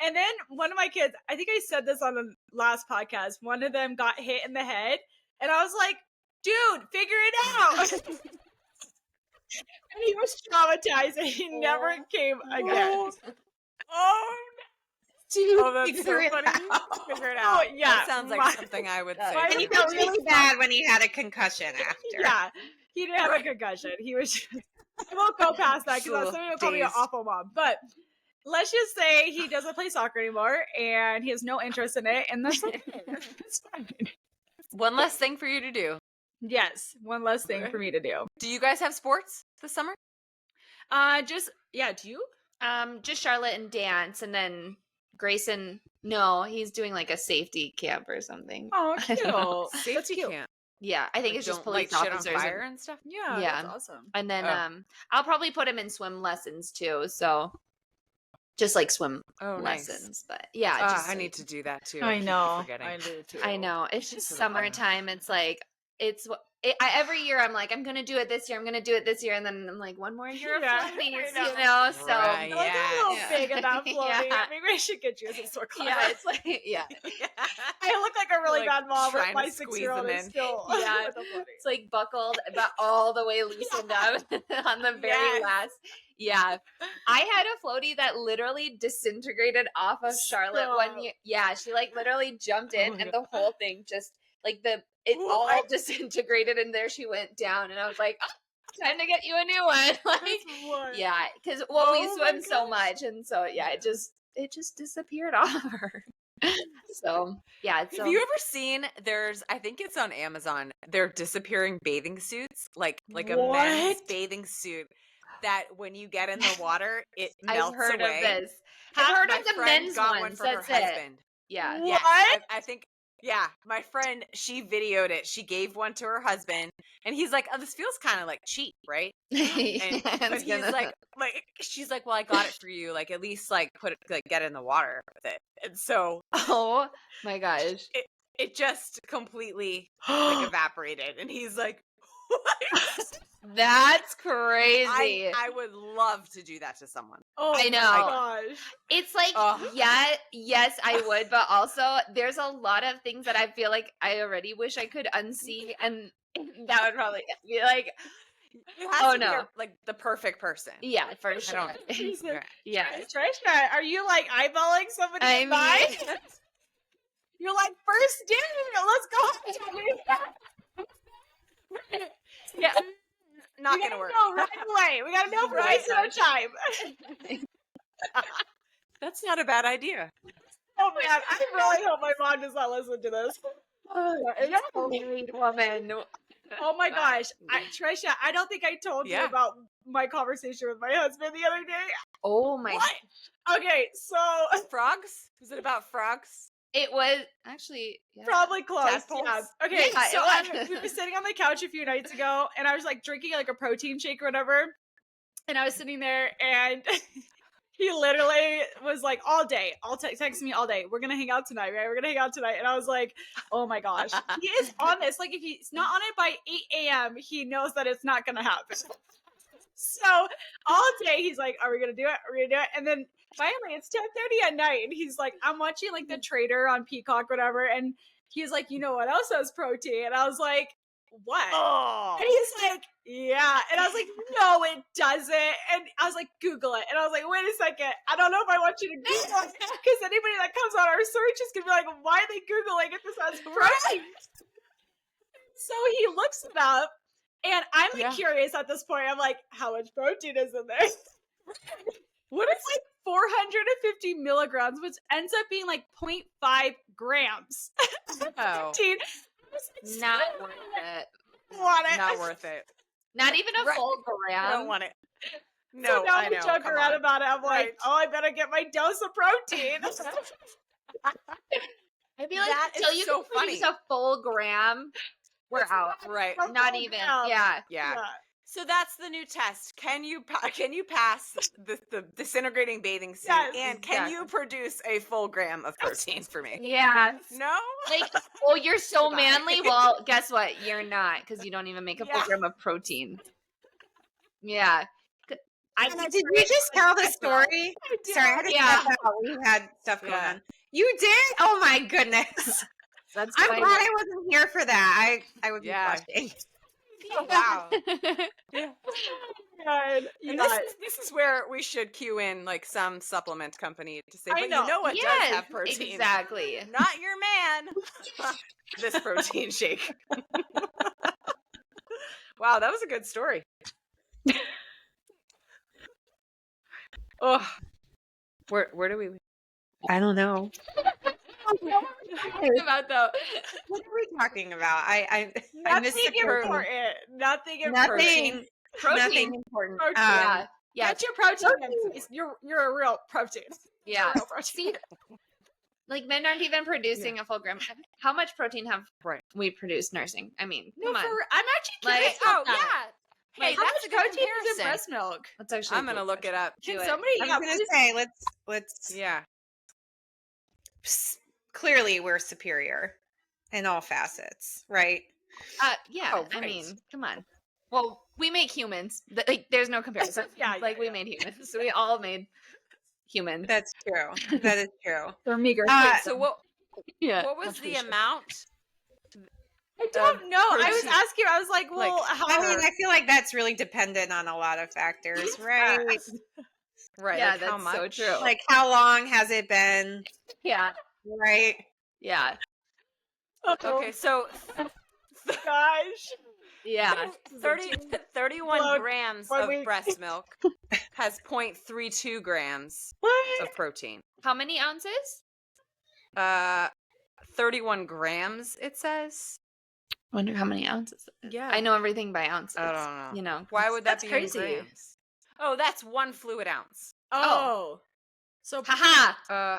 And then one of my kids, I think I said this on the last podcast, one of them got hit in the head, and I was like, dude, figure it out. And he was traumatized, and he never came again. Oh, Dude, that's so figure it funny. out. Figure it out. yeah, That sounds like my- something I would say. my- And he too. felt really bad when he had a concussion after. Yeah, he didn't have a concussion. He was just, I won't go past that because somebody will call me an Dazed. awful mom. But let's just say he doesn't play soccer anymore, and he has no interest in it, and that's okay. It's fine. One less thing for you to do. Yes, one less thing for me to do. Do you guys have sports this summer? Do you? Just Charlotte and dance, and then Grayson. No, he's doing like a safety camp or something. Oh, I don't know. cute. That's cute. camp. Yeah, I think Like, it's just don't police light shit on officers. fire and stuff. Yeah, Yeah. that's awesome. And then Oh. I'll probably put him in swim lessons too. So just like swim Oh, nice. lessons. But yeah, just I need to do that too. I keep know. forgetting. I do too. I know. It's just So fun. summertime. It's like every year I'm like, I'm gonna do it this year. I'm gonna do it this year, and then I'm like, one more year of Yeah, floaties, I you know. So Right, I'm like, I'm a little Yeah. big at that floating. Yeah. Maybe I should get you as a swim class. yeah, it's like I look like a really Like, bad mom if trying to my squeeze 6-year-old them is in. still Yeah. with a floating. it's like buckled, but all the way loosened up on the very Yes. last. Yeah, I had a floaty that literally disintegrated off of Charlotte one Stop. year. Yeah, she like literally jumped in, Oh my and the whole thing just like it all What? disintegrated, and there she went down, and I was like, oh, time to get you a new one. Like, That's what. yeah, because we Oh my swim so gosh. much, and so yeah, it just disappeared off her. So yeah, Have so you ever seen? I think it's on Amazon. They're disappearing bathing suits, like a men's What? bathing suit that when you get in the water, it I've melts heard away. of this. I've heard My of the friend men's got ones. one for her That's it. husband. Yeah. What? Yes, I think. Yeah, my friend, she videoed it. She gave one to her husband, and he's like, "Oh, this feels kind of like cheap, right?" And but he's like, she's like, "Well, I got it for you. Like, at least like put it, like get in the water with it." And so oh my gosh. it just completely like evaporated, and he's like, "What?" That's crazy. I would love to do that to someone. Oh I my know. gosh. It's like, Ugh. yes, I would, but also there's a lot of things that I feel like I already wish I could unsee, and that would probably be like, It has oh to be no, like the perfect person. yeah, for sure. I don't. Jesus. Yeah. Trisha, are you like eyeballing somebody I in mind? mean, You're like, first date, let's go. Yeah, not We gonna gotta work. know right away. We gotta know Right. price no time. That's not a bad idea. Oh man, I really hope my mom does not listen to this. married woman. Oh my gosh, Trisha, I don't think I told you Yeah. about my conversation with my husband the other day. Oh my. What? Okay, so Frogs? Was it about frogs? It was actually yeah. probably close. Tadpoles? Yeah. Okay, Yeah, so it was. we were sitting on the couch a few nights ago, and I was like drinking like a protein shake or whatever, and I was sitting there, and he literally was like all day, texting me all day. We're gonna hang out tonight, right? We're gonna hang out tonight, and I was like, oh my gosh, he is on this. Like if he's not on it by 8 a.m., he knows that it's not gonna happen. So all day he's like, are we gonna do it? Are we gonna do it? And then finally it's 10:30 at night, and he's like, I'm watching like the Trader on Peacock, whatever, and he's like, you know what else has protein? And I was like, what? Oh. And he's like, yeah. And I was like, no, it doesn't. And I was like, Google it. And I was like, wait a second. I don't know if I want you to Google it, because anybody that comes on our search is gonna be like, why are they Googling if this has protein? So he looks it up, and I'm like curious at this point. I'm like, how much protein is in there? What is like 450 milligrams, which ends up being like 0.5 grams. Oh. Protein. Not worth it. Want it. Not worth it. Not even a Right. full I don't gram. want it. No, So now I I'm know. joking Come around on. about it. I'm like, Right. oh, I better get my dose of protein. I feel like That until is you so can produce funny. a full gram, we're out. Right. Not even. Yeah. Yeah. So that's the new test. Can you pass the disintegrating bathing suit? Yes. And can you produce a full gram of protein for me? Yeah. No? Like, oh, you're so Goodbye. manly. Well, guess what? You're not, because you don't even make a full Yeah. gram of protein. Yeah. Anna, did you just tell the story? Sorry, I had to Yeah. step out. We had stuff going Yeah. on. You did? Oh my goodness. That's I'm fine. glad I wasn't here for that. I would be Yeah. blushing. Oh, wow. Yeah. God, And yeah. this is where we should cue in like some supplement company to say, I but know. you know what Yes, does have protein? exactly. Not your man. This protein shake. Wow, that was a good story. Oh, where do we? I don't know. About though. What are we talking about? I missed Nothing the protein. important. Nothing important. Nothing. Protein. Nothing important. Protein. Yeah. Yeah. Get your protein. You're a real protein. Yeah. Real protein. See, like men aren't even producing a full gram. How much protein have we produced nursing? I mean, No, come on. I'm actually Like, curious. Oh about that. yeah. Hey, How that's much a good protein is in comparison. breast milk? That's actually. I'm gonna look it up. Can Do it. somebody? I was Yeah, gonna please- say let's Yeah. clearly we're superior in all facets, right? Yeah, Oh, I right. mean, come on. Well, we make humans. Like, there's no comparison. Yeah, like we made humans. So we all made humans. That's true. That is true. They're meager. Uh, So what Yeah. what was the amount? I don't know. I was protein. asking. I was like, well, Like, how? I mean, I feel like that's really dependent on a lot of factors, right? Right. Yeah, like how that's so much? true. Like how long has it been, Yeah. right? Yeah. Okay, so Gosh. Yeah. 31 Look, grams what of we- breast milk has 0.32 grams What? of protein. How many ounces? 31 grams, it says. Wonder how many ounces. Yeah. I know everything by ounces. I don't know. You know. Why would that That's be crazy. in grams? Oh, that's 1 fluid ounce. Oh. So Haha.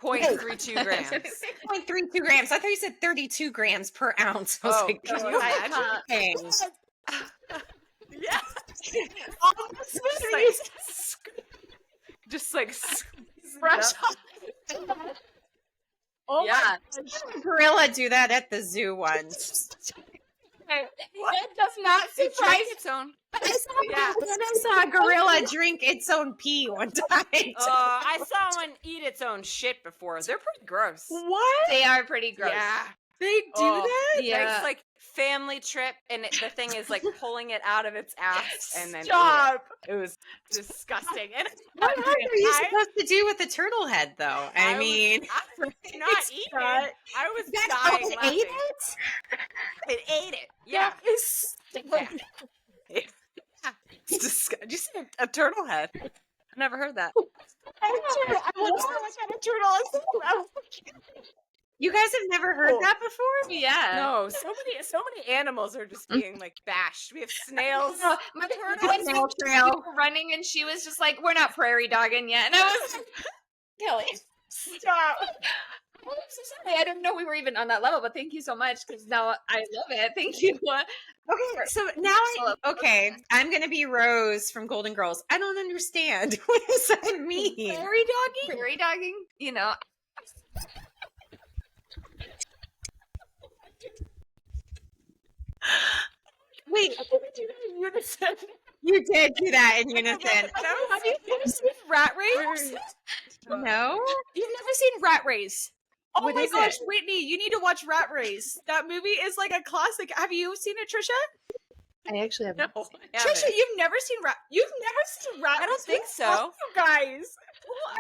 0.32 grams. 0.32 grams. I thought you said 32 grams per ounce. I was Oh, like, can can you you imagine? imagine? Yeah. Just like fresh. Oh Yeah. A gorilla do that at the zoo once. It does not it surprise drank its own. Yeah, I saw a gorilla drink its own pee one time. I saw one eat its own shit before. They're pretty gross. What? They are pretty gross. Yeah. They do that? Yeah. It's like family trip, and the thing is like pulling it out of its ass and then eat Stop. it. It was disgusting. And What are you supposed to do with the turtle head, though? I mean, I was not eating it. I was that's dying what laughing. ate it? It ate it. Yeah. That is Yeah. It's disgusting. Did you say a turtle head? I never heard that. I wonder what kind of turtle is. You guys have never heard that before? Yeah. No, so many animals are just being like bashed. We have snails. My turtle Snail trail. running, and she was just like, "We're not prairie dogging yet," and I was like, Kelly. Stop. I'm so sorry. I didn't know we were even on that level, but thank you so much because now I love it. Thank you. Okay, so now I'm gonna be Rose from Golden Girls. I don't understand. What does that mean? Prairie doggy? Prairie dogging, you know. Wait, Unison. you did do that in unison. Have you ever seen Rat Race? No? You've never seen Rat Race? Oh What my is gosh, it? Whitney, you need to watch Rat Race. That movie is like a classic. Have you seen it, Trisha? I actually have. No, Trisha, you've never seen Rat. You've never seen Rat. I don't Race? think What's so. wrong with you guys.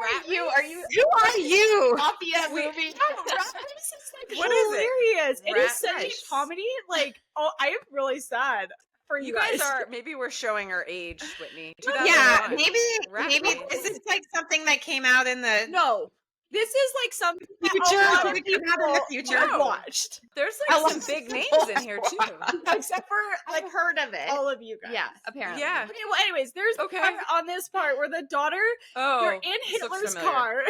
Rat You race? are you Who are you? Mafia Wait, movie? No, Rat Race is like What is it? hilarious. It Rat is such Race. a comedy. Like, oh, I am really sad for You guys are. Maybe we're showing our age, Whitney. Yeah, 2001. maybe Rat is race. this like something that came out in the No, this is like something that future? a lot of Did it come out in the people future? have No. watched, There's I like love some big names people in here too. except for like I've heard of it. all of you guys. Yeah, apparently. Yeah. Okay, well, anyways, there's a Okay. part on this part where the daughter, Oh, they're in this looks Hitler's familiar. car.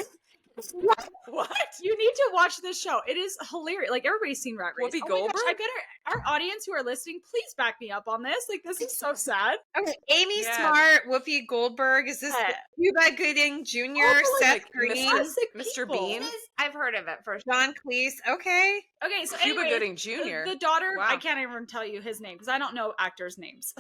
What? You need to watch this show. It is hilarious. Like everybody's seen Rat Race. Whoopi Oh my gosh, Goldberg? I bet our audience who are listening, please back me up on this. Like this is so sad. Okay, Amy Yeah. Smart, Whoopi Goldberg. Is this Yeah. Cuba Gooding Jr., Oh, Seth like Green, Classic Mr. people. Bean? I've heard of it for sure. John Cleese? Okay. Okay, so Cuba anyways, Gooding Jr. The daughter, Wow. I can't even tell you his name because I don't know actors' names.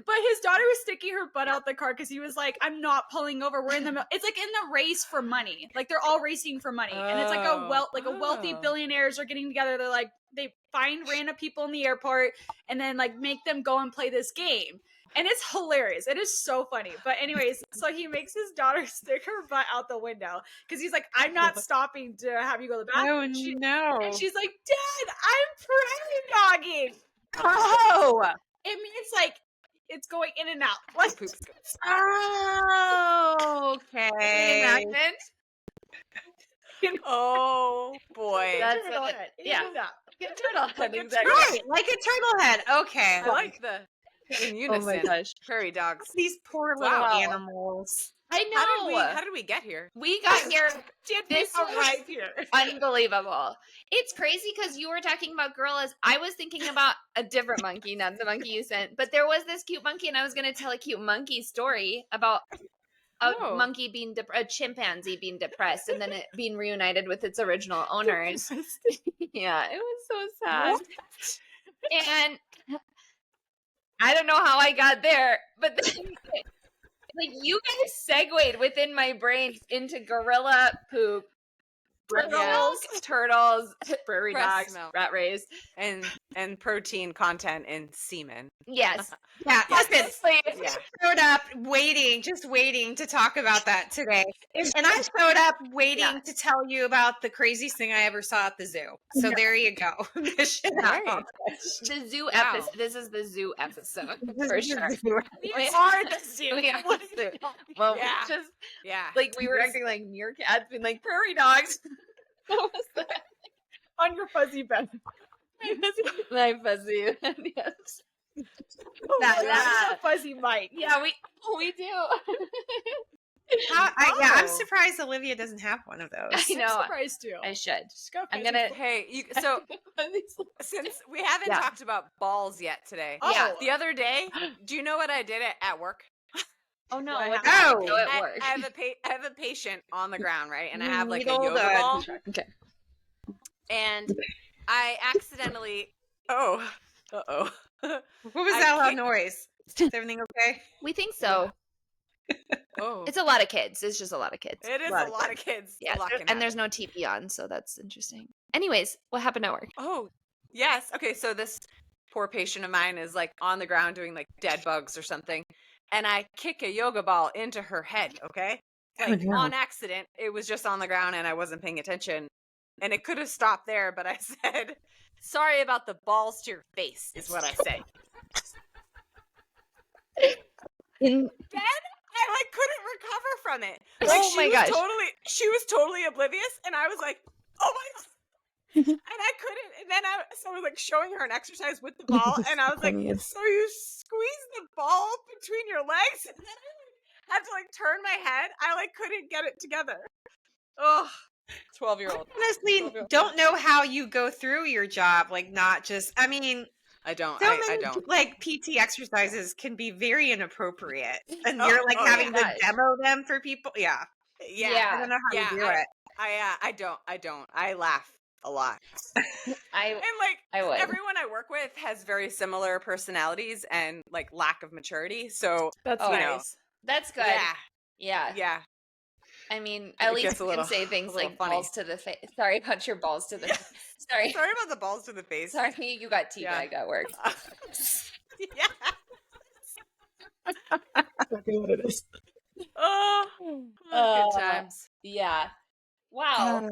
But his daughter was sticking her butt out the car because he was like, "I'm not pulling over. We're in the. It's like in the race for money. Like they're all racing for money, and it's like a wealthy Oh. billionaires are getting together. They're like they find random people in the airport and then like make them go and play this game." And it's hilarious. It is so funny. But anyways, so he makes his daughter stick her butt out the window because he's like, "I'm not stopping to have you go to the bathroom." Oh And no. and she's like, "Dad, I'm prairie dogging." Oh. It means like it's going in and out. Like Poops goes. Oh. Okay. Reenactment? Oh boy. That's turtle it. head. Yeah. Turtle head, exactly. Right, like a turtle head. Okay. I like the in Oh my unison. gosh. Prairie dogs. These poor little Wow. animals. I know. How did we get here? We got here. Did This we was arrive here? unbelievable. It's crazy because you were talking about gorillas. I was thinking about a different monkey, not the monkey you sent, but there was this cute monkey, and I was going to tell a cute monkey story about a Oh. monkey being a chimpanzee being depressed, and then it being reunited with its original owners. Yeah, it was so sad. And I don't know how I got there, but then, like, you guys segued within my brain into gorilla poop, turtles, prairie Breast dogs, milk. rat race. and protein content in semen. Yes. Yeah, listen, Honestly, Yeah. showed up just waiting to talk about that today. And I showed up waiting to tell you about the craziest thing I ever saw at the zoo. So there you go. Mission accomplished. the zoo Wow. episode. This is the zoo episode for sure. We are the zoo. We are What the are you zoo. talking Well, Yeah. we just Yeah. like we were acting like meerkats, being like prairie dogs. What was that? on your fuzzy bed? My fuzzy. Yes. That Yeah. a fuzzy mic. Yeah, we do. I'm Oh. surprised Olivia doesn't have one of those. I know. I'm surprised too. I should. Just go I'm fuzzy gonna. flip. Hey, so since we haven't Yeah. talked about balls yet today, Yeah. the other day, do you know what I did at work? Oh no! What What happened? go at I, work. I have a patient on the ground, right? And I You have like a needled yoga a- ball, Okay. and I accidentally. Oh, What was I that loud can't- noise? Is everything okay? We think so. oh, It's a lot of kids. It's just a lot of kids. it is lot a of lot of kids. Yeah, A lot can and there's happen. no TP on, so that's interesting. Anyways, what happened at work? Oh, yes. Okay, so this poor patient of mine is like on the ground doing like dead bugs or something, and I kick a yoga ball into her head, okay? Like on accident. It was just on the ground and I wasn't paying attention. And it could have stopped there, but I said, "Sorry about the balls to your face," is what I say. In I like couldn't recover from it. Oh Like my gosh. she was totally oblivious, and I was like, "Oh my god." And I couldn't, and then I was like showing her an exercise with the ball, and I was like, "So you squeeze the ball between your legs?" And then I had to like turn my head. I like couldn't get it together. Oh, 12-year-old. Honestly, 12-year-old. don't know how you go through your job. Like, not just, I mean, I don't. so I many don't. like PT exercises can be very inappropriate, and Oh, you're like oh, having yeah. to demo them for people. Yeah, Yeah. I don't know how Yeah, you do it. I don't. I laugh a lot. I And like I would. everyone I work with has very similar personalities and like lack of maturity. So That's Oh, you know, nice. That's good. yeah, Yeah. yeah. I mean, It at least gets a you little- can say things a little like funny. balls to the face. Sorry about your balls to the Yeah. Sorry. Sorry about the balls to the face. Sorry, you got teabag at work. Yeah. Exactly what it is. Oh, good times. Yeah. Wow.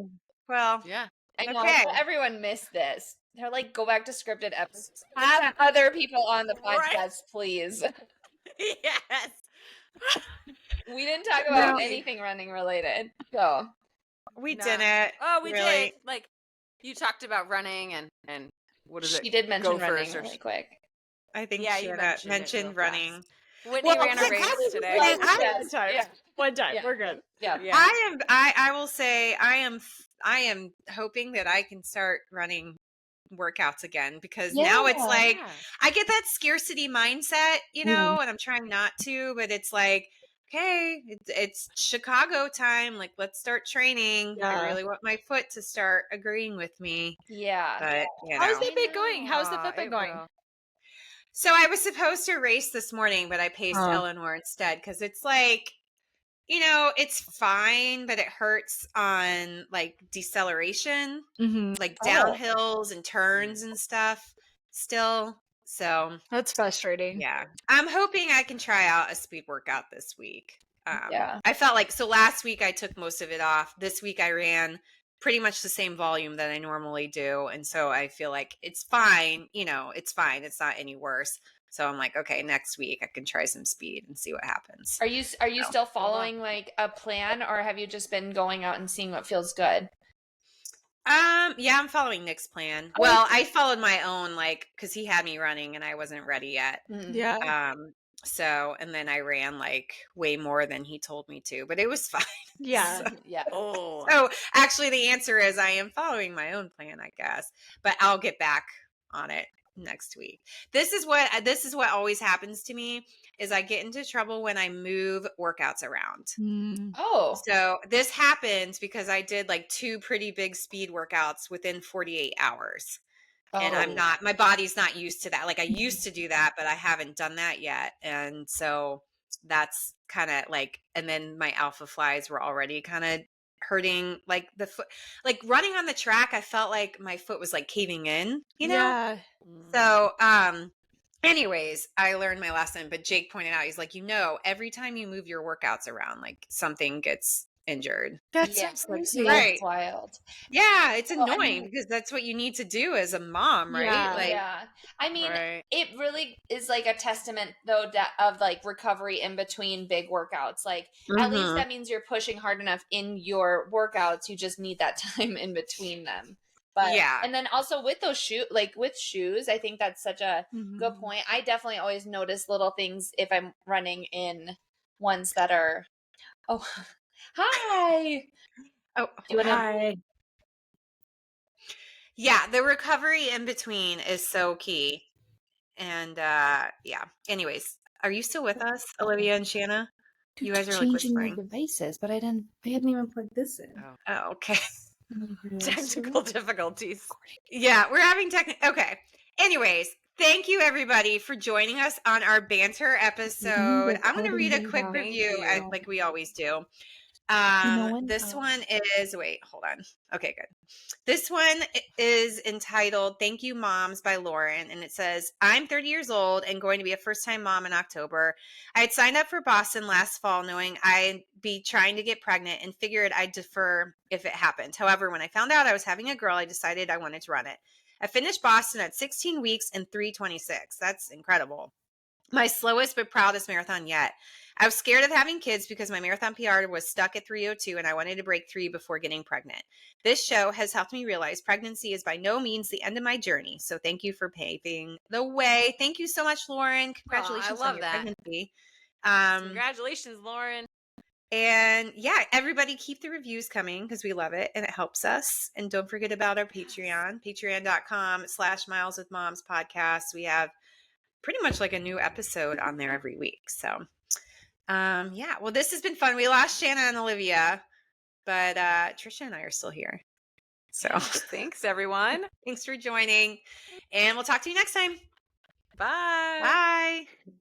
Well, Yeah. I know okay. everyone missed this. They're like, go back to scripted episodes. Have other people on the podcast, Right. please. Yes. We didn't talk about No. anything running related. Go. we No. didn't. Oh, we really. did. Like you talked about running and what is it? She did mention Gophers running or- really quick. I think Yeah, she you had mentioned it real running. fast. Whitney Well, ran a like, race I- today. like, One time. Yeah. One time. Yeah. We're good. Yeah. Yeah. I will say I am hoping that I can start running workouts again, because now it's Yeah. like Yeah. I get that scarcity mindset, you know, and I'm trying not to, but it's like, okay, it's Chicago time. Like, let's start training. Yeah. I really want my foot to start agreeing with me, Yeah. but you How's know. the fit going? How's the Aw, fit been it going? will. So I was supposed to race this morning, but I paced Oh. Eleanor instead, because it's like, you know, it's fine, but it hurts on like deceleration, Mm-hmm. like Oh. downhills and turns and stuff still. So That's frustrating. yeah, I'm hoping I can try out a speed workout this week. Yeah. I felt like, so last week I took most of it off. This week I ran pretty much the same volume that I normally do. And so I feel like it's fine. You know, it's fine. It's not any worse. So I'm like, okay, next week I can try some speed and see what happens. Are you No. still following like a plan, or have you just been going out and seeing what feels good? Yeah, I'm following Nick's plan. Well, I followed my own, like, because he had me running and I wasn't ready yet. Mm. Yeah. So, and then I ran like way more than he told me to, but it was fine. Yeah. Yeah. Oh. So actually the answer is I am following my own plan, I guess, but I'll get back on it next week. This is what always happens to me, is I get into trouble when I move workouts around. Mm. Oh. So this happened because I did like 2 pretty big speed workouts within 48 hours. And I'm Oh. not, my body's not used to that. Like I used to do that, but I haven't done that yet. And so that's kind of like, and then my alpha flies were already kind of hurting, like the foot, like running on the track. I felt like my foot was like caving in, you know? Yeah. So, anyways, I learned my lesson, but Jake pointed out, he's like, every time you move your workouts around, like something gets injured. That's Yeah. so crazy. Right. That's wild. Yeah, it's Well, I annoying mean, because that's what you need to do as a mom, right? Yeah. Like, yeah. I mean, Right. it really is like a testament though of like recovery in between big workouts. Like at least mhm. that means you're pushing hard enough in your workouts. You just need that time in between them. But Yeah. and then also with those shoes, I think that's such a good Mhm. point. I definitely always notice little things if I'm running in ones that are oh hi. Oh, Do you wanna Hi. yeah, the recovery in between is so key. And yeah. Anyways, are you still with us, Olivia and Shanna? You guys are like whispering. devices, but I hadn't even plugged this in. Oh, okay. Technical difficulties. Yeah, we're having okay. Anyways, thank you everybody for joining us on our banter episode. I'm going to read a quick Thank review you. like we always do. when- This one is, wait, hold on. Okay, good. This one is entitled Thank You Moms by Lauren. And it says, I'm 30 years old and going to be a first-time mom in October. I had signed up for Boston last fall knowing I'd be trying to get pregnant and figured I'd defer if it happened. However, when I found out I was having a girl, I decided I wanted to run it. I finished Boston at 16 weeks and 3:26. That's incredible. My slowest but proudest marathon yet. I was scared of having kids because my marathon PR was stuck at 3:02 and I wanted to break 3 before getting pregnant. This show has helped me realize pregnancy is by no means the end of my journey. So thank you for paving the way. Thank you so much, Lauren. Congratulations on love your that. pregnancy. Congratulations, Lauren. And yeah, everybody keep the reviews coming because we love it and it helps us. And don't forget about our Patreon, patreon.com/Miles with Moms podcast. We have pretty much like a new episode on there every week. So, yeah, well, this has been fun. We lost Shanna and Olivia, but Trisha and I are still here. So, Thanks, everyone. thanks for joining, and we'll talk to you next time. Bye. Bye.